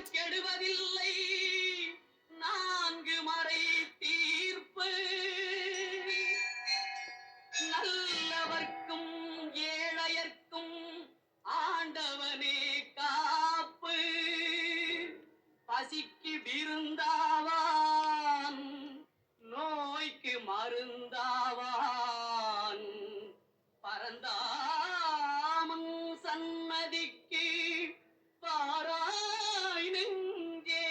கெடுவதில்லை நான்கு மறை தீர்ப்பு நல்லவர்க்கும் ஏழையர்க்கும் ஆண்டவனே காப்பு பசிக்கு விருந்தாவான் நோய்க்கு மருந்தாவான் பரந்தாமன் சன்னதிக்கு பாராய் நெஞ்சே.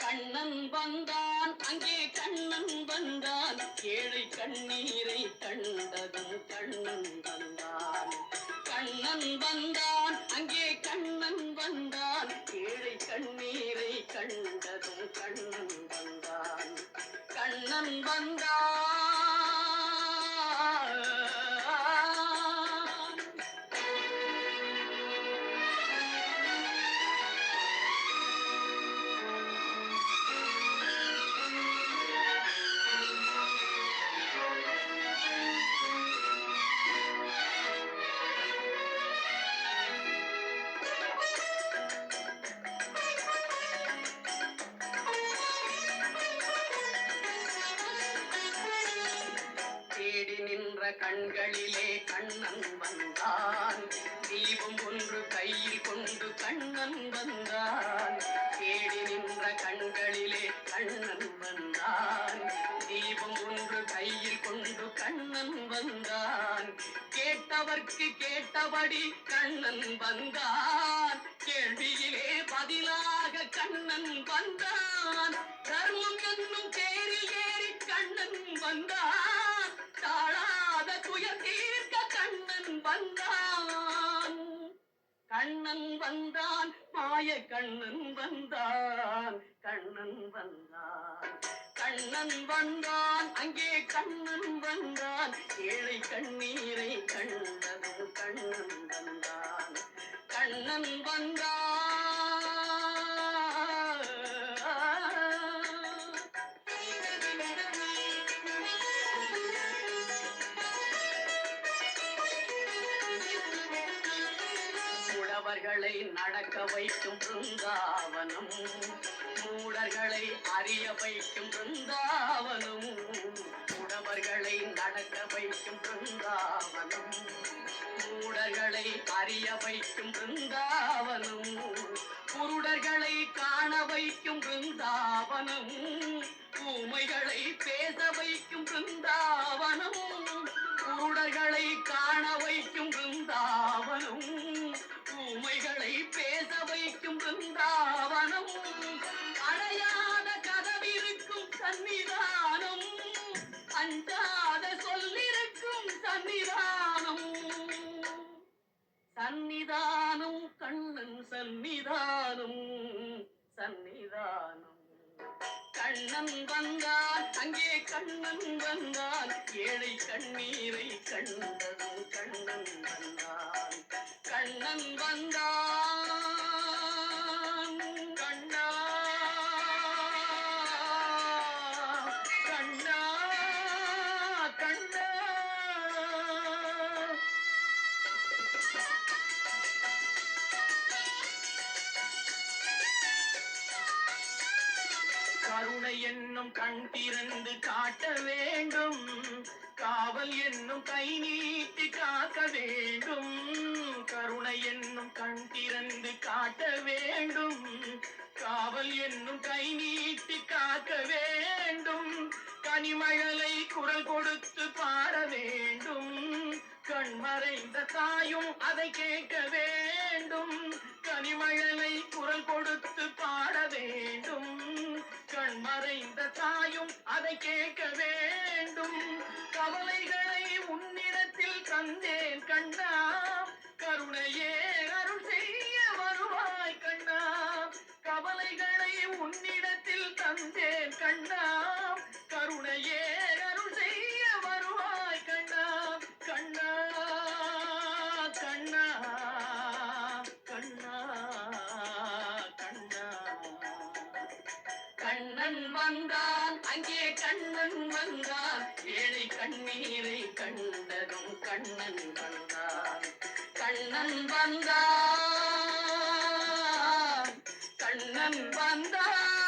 கண்ணன் வந்தான் அங்கே கண்ணன் வந்தான் ஏழை கண்ணீரை கண்டதும் கண்ணன் வந்தான். கண்ணன் வந்தான் அங்கே கண்ணன் வந்தான் ஏழை கண்ணீரை கண்டதும் கண்ணன் வந்தான். கண்ணன் வந்தான். தேடி நின்ற கண்களிலே கண்ணன் வந்தான் தீபம் ஒன்று கையில் கொண்டு கண்ணன் வந்தான். தேடி நின்ற கண்களிலே கண்ணன் வந்தான் தீபம் ஒன்று கையில் கொண்டு கண்ணன் வந்தான். கேட்டவர்க்கு கேட்டபடி கண்ணன் வந்தான் கேள்வியிலே பதிலாக கண்ணன் வந்தான். தர்மம் என்னும் தேரில் ஏறி கண்ணன் வந்தான் தாழாத துயர் தீர்க்க கண்ணன் வந்தான். கண்ணன் வந்தான் மாய கண்ணன் வந்தான் கண்ணன் வந்தான். கண்ணன் வந்தான் அங்கே கண்ணன் வந்தான் ஏழை கண்ணீரை கண்டதும் கண்ணன் வந்தான். கண்ணன் வந்தான். மூடவர்களை நடக்க வைக்கும் பிருந்தாவனம் மூடர்களை அறிய வைக்கும் பிருந்தாவனம். மூடவர்களை நடக்க வைக்கும் பிருந்தாவனம் மூடர்களை அறிய வைக்கும் பிருந்தாவனம். குருடர்களை காண வைக்கும் பிருந்தாவனம் ஊமைகளை பேச வைக்கும் பிருந்தாவனம். குருடர்களை காண வைக்கும் பிருந்தாவனம் ஊமைகளை பேச வைக்கும் பிருந்தாவனம். அடையாத கதவிருக்கும் சன்னிதானம் அஞ்சாத சொல்லிருக்கும் சன்னிதானம். சன்னிதானம் கண்ணன் சன்னிதானம் சன்னிதானம். கண்ணன் வந்தான் அங்கே கண்ணன் வந்தான் ஏழை கண்ணீரை கண்டதும் கண்ணன் வந்தான். கண்ணன் வந்தான். கண்ணா கண்ணா கண்ணா. கருணை என்னும் கண் திறந்து காட்ட வேண்டும் காவல் என்னும் கை நீட்டி காக்க வேண்டும். கருணை என்னும் கண் திறந்து காட்ட வேண்டும் காவல் என்னும் கை நீட்டி காக்க வேண்டும். கனிமழலை குரல் கொடுத்து பாட வேண்டும் கண்மறைந்த தாயும் அதை கேட்க வேண்டும். கனிமழலை குரல் கொடுத்து பாட வேண்டும் கண்மறைந்த தாயும் அதை கேட்க வேண்டும். கவலைகளை உன்னிடத்தில் தந்தேன் கண்ணா கருணையே அருள் செய்ய வருவாய் கண்ணா. கவலைகளை உன்னிடத்தில் தந்தேன் கண்ணா கருணையே அருள் செய்ய வருவாய் கண்ணா. கண்ணா கண்ணா கண்ணன் வந்தான், அங்கே கண்ணன் வந்தான், ஏழை கண்ணீரை கண்டதும் கண்ணன் வந்தான். கண்ணன் வந்தான், கண்ணன் வந்தான்.